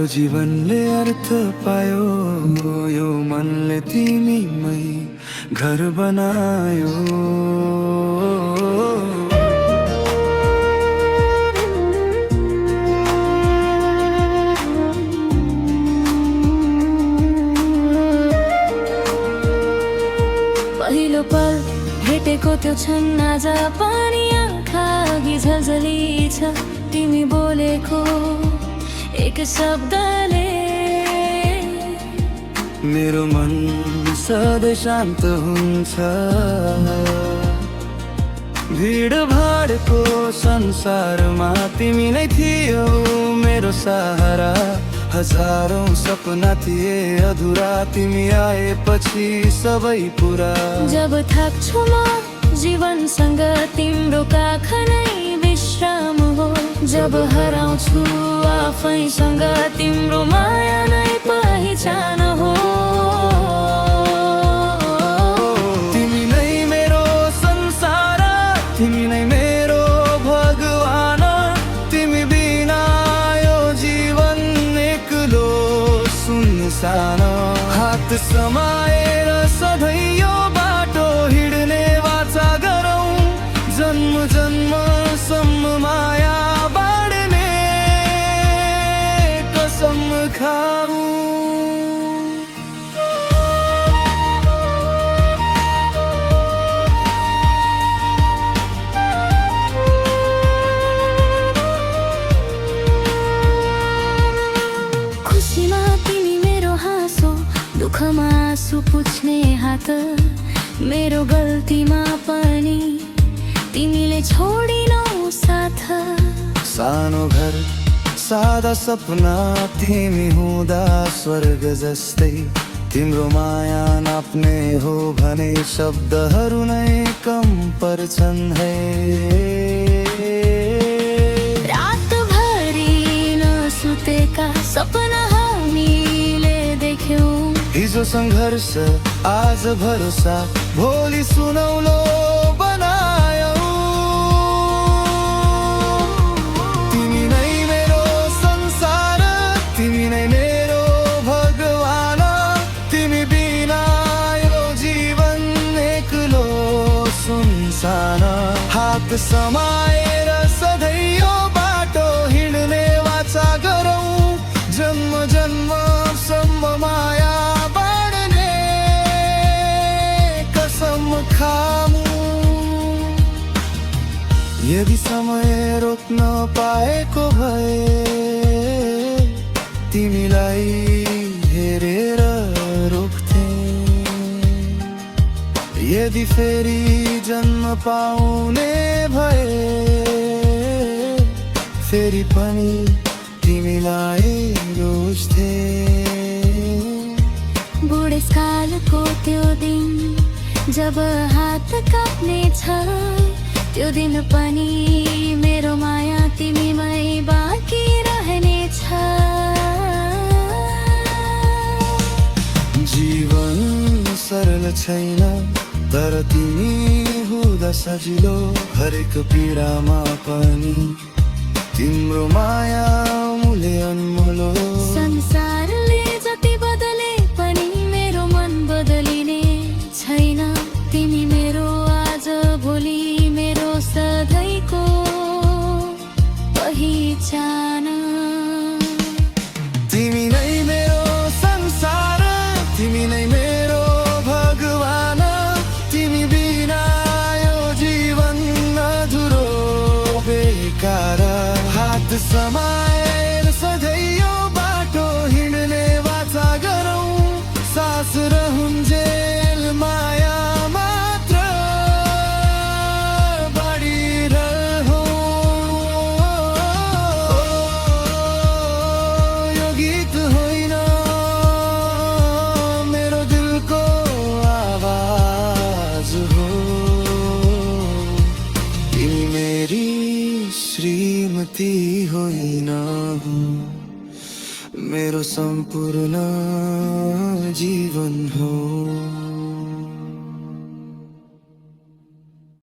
मेरो जीवनले अर्थ पायो, यो मनले तिमीमै घर बनायो। पहिलो पल भेटेको त्यो क्षण आज पनि आँखा अघि झलझली छ। तिमी बोलेको एक शब्दले मेरो मन सधैँ शान्त हुन्छ। भिडभाडको संसारमा तिमी नै थियौ मेरो सहारा। हजारौं सपना थिए अधुरा, तिमी आएपछि सबै पुरा। जब थाक्छु म जीवनसँग तिम्रो काख नै विश्राम हो। जब हराउँछु आफैसँग तिम्रो माया नै पहिचान हो। तिमी नै मेरो संसार, तिमी नै मेरो भगवान। तिमी बिना यो जीवन एक्लो सुनसान। हात समाएर सधैँ यो बाटो हिँड्ने वाचा गरौँ। जन्म जन्मसम्म माया बाँड्ने कसम खाऊ। खुसीमा तिमी मेरो हाँसो, दुःखमा आँसु पुछ्ने हात। मेरो गल्तीमा पनि तिमीले छोडिनौ साथ। सानो घर सादा सपना, तिमी हुँदा स्वर्ग जस्तै। तिम्रो माया नाप्ने हो भने शब्दहरू नै कम पर्छन् है। रातभरि नसुतेका सपना हामीले देख्यौँ। हिजो सङ्घर्ष आज भरोसा, भोलि सुनौलो बनायौ। तिमी नै मेरो संसार, तिमी नै मेरो भगवान। तिमी बिना यो जीवन एक्लो सुनसान। हात समाएर सधैँ यो बाटो हिँड्ने वाचा गरौँ। जन्म जन्मसम्म माया बाँड्ने कसम खाऊ। यदि समय रोक्न पाएको भए तिमीलाई हेरेर रोक्थे। यदि फेरि जन्म पाउने भए फेरि पनि तिमीलाई रोज्थे। बुढेसकालको त्यो दिन जब हात काप्ने छ, त्यो दिन पनि मेरो माया तिमीमै बाँकी रहनेछ। जीवन सरल छैन तर तिमी हुँदा सजिलो। हरेक पीडामा पनि तिम्रो माया मुले अनमोल हो। संसारले जति बदले पनि मेरो मन बदलिने छैन। तिमी मेरो आज भोलि मेरो सधैँको पहिचान। तिमी नै मेरो संसार, तिमी नै मेरो भगवान। तिमी बिना यो जीवन अधुरो बेकार। हात समाएर सधैँ यो बाटो हिँड्ने वाचा गरौँ। सास रहन्जेल माया मात्र बाँडिरहौँ। यो गीत होइन मेरो दिलको आवाज हो। तिमी मेरी श्रीमती होइन, मेरो सम्पूर्ण जीवन हो।